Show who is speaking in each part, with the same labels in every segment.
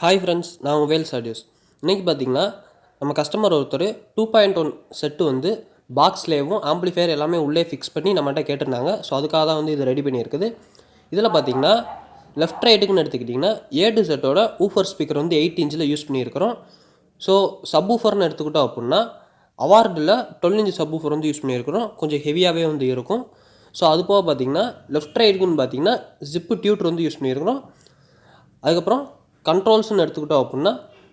Speaker 1: Hi friends, நான் உங்கள் Wales audios. இன்றைக்கி பார்த்தீங்கன்னா நம்ம கஸ்டமர் ஒருத்தர் 2.1 செட்டு வந்து பாக்ஸ்லேயும் ஆம்பிளிஃபையர் எல்லாமே உள்ளே ஃபிக்ஸ் பண்ணி நம்மகிட்ட கேட்டிருந்தாங்க. ஸோ அதுக்காக தான் வந்து இது ரெடி பண்ணியிருக்குது. இதில் பார்த்தீங்கன்னா லெஃப்ட் ரைட்டுக்குன்னு எடுத்துக்கிட்டிங்கன்னா ஏடு செட்டோட ஊஃபர் ஸ்பீக்கர் வந்து 8 இன்ச்சில் யூஸ் பண்ணியிருக்கிறோம். ஸோ சப் ஊஃபர்னு எடுத்துக்கிட்டோம் அப்படின்னா அவார்டில் 12 இன்ச் சப் ஊஃபர் வந்து யூஸ் பண்ணியிருக்கிறோம். கொஞ்சம் ஹெவியாகவே வந்து இருக்கும். ஸோ அது போக பார்த்தீங்கன்னா லெஃப்ட் ரைட்டுக்குன்னு பார்த்தீங்கன்னா ஜிப்பு டியூட்டர் வந்து யூஸ் பண்ணியிருக்கிறோம். அதுக்கப்புறம் கண்ட்ரோல்ஸ்னு எடுத்துக்கிட்டோம் அப்படின்னா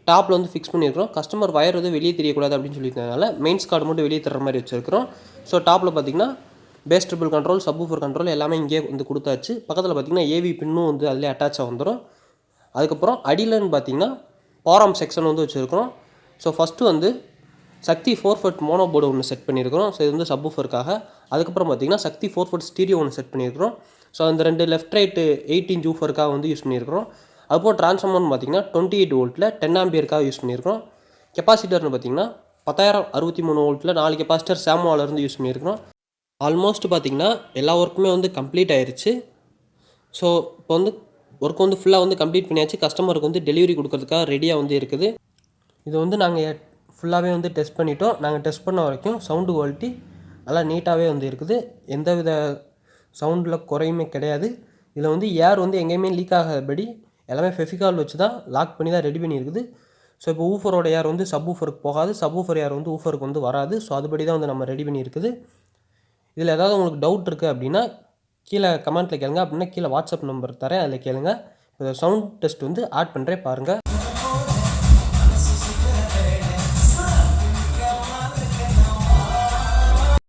Speaker 1: டாப்பில் வந்து ஃபிக்ஸ் பண்ணியிருக்கிறோம். கஸ்டமர் வயர் வந்து வெளியே தெரியக்கூடாது அப்படின்னு சொல்லியிருந்ததுனால மெயின்ஸ் கார்டு மட்டும் வெளியே தர்ற மாதிரி வச்சுருக்கிறோம். ஸோ டாப்பில் பார்த்தீங்கன்னா base triple control, subwoofer control எல்லாமே இங்கேயே வந்து கொடுத்தாச்சு. பக்கத்தில் பார்த்தீங்கன்னா ஏவி பின்னும் வந்து அதிலே அட்டாச்சாக வந்துடும். அதுக்கப்புறம் அடியிலன்னு பார்த்தீங்கன்னா பாரம் செக்ஷன் வந்து வச்சுருக்கிறோம். ஸோ ஃபஸ்ட்டு வந்து சக்தி 4 ஃபுட் மோனோ போர்டு ஒன்று செட் பண்ணியிருக்கிறோம். ஸோ இது வந்து சப்வூஃபருக்காக. அதுக்கப்புறம் பார்த்தீங்கன்னா சக்தி 4 ஃபுட் ஸ்டீரியோ ஒன்று செட் பண்ணியிருக்கிறோம். ஸோ அந்த ரெண்டு லெஃப்ட் ரைட்டு 8 இன்ச் ஊஃபருக்காக வந்து யூஸ் பண்ணியிருக்கிறோம். அதுபோல் ட்ரான்ஸ்ஃபார்மர்னு பார்த்தீங்கன்னா 28 வோல்ட்டில் 10 ஆம்பியருக்காக யூஸ் பண்ணியிருக்கிறோம். கெப்பாசிட்டர்னு பார்த்தீங்கன்னா 10,063 வோல்ட்டில் 4 கெப்பாசிட்டர் சாமோவிலேருந்து யூஸ் பண்ணியிருக்கிறோம். ஆல்மோஸ்ட் பார்த்தீங்கன்னா எல்லா ஒர்க்குமே வந்து கம்ப்ளீட் ஆயிடுச்சு. ஸோ இப்போ வந்து ஒர்க் வந்து ஃபுல்லாக வந்து கம்ப்ளீட் பண்ணியாச்சு. கஸ்டமருக்கு வந்து டெலிவரி கொடுக்கறதுக்காக ரெடியாக வந்து இருக்குது. இது வந்து நாங்கள் ஃபுல்லாகவே வந்து டெஸ்ட் பண்ணிட்டோம். நாங்கள் டெஸ்ட் பண்ண வரைக்கும் சவுண்டு குவாலிட்டி நல்லா நீட்டாகவே வந்து இருக்குது. எந்தவித சவுண்டில் குறையுமே கிடையாது. இதில் வந்து ஏர் வந்து எங்கேயுமே லீக் ஆகாதபடி எல்லாமே ஃபெஃபிகால் வச்சு தான் லாக் பண்ணி தான் ரெடி பண்ணியிருக்குது. ஸோ இப்போ ஊஃபரோட ஏர் வந்து சப் ஊஃபருக்கு போகாது, சப் ஊஃபர் ஏர் வந்து ஊஃபருக்கு வந்து வராது. ஸோ அதுபடி தான் வந்து நம்ம ரெடி பண்ணியிருக்குது. இதில் ஏதாவது உங்களுக்கு டவுட் இருக்குது அப்படின்னா கீழே கமெண்ட்டில் கேளுங்க. அப்படின்னா கீழே வாட்ஸ்அப் நம்பர் தரேன், அதில் கேளுங்க. இப்போ சவுண்ட் டெஸ்ட் வந்து ஆட் பண்ணுறேன் பாருங்கள்.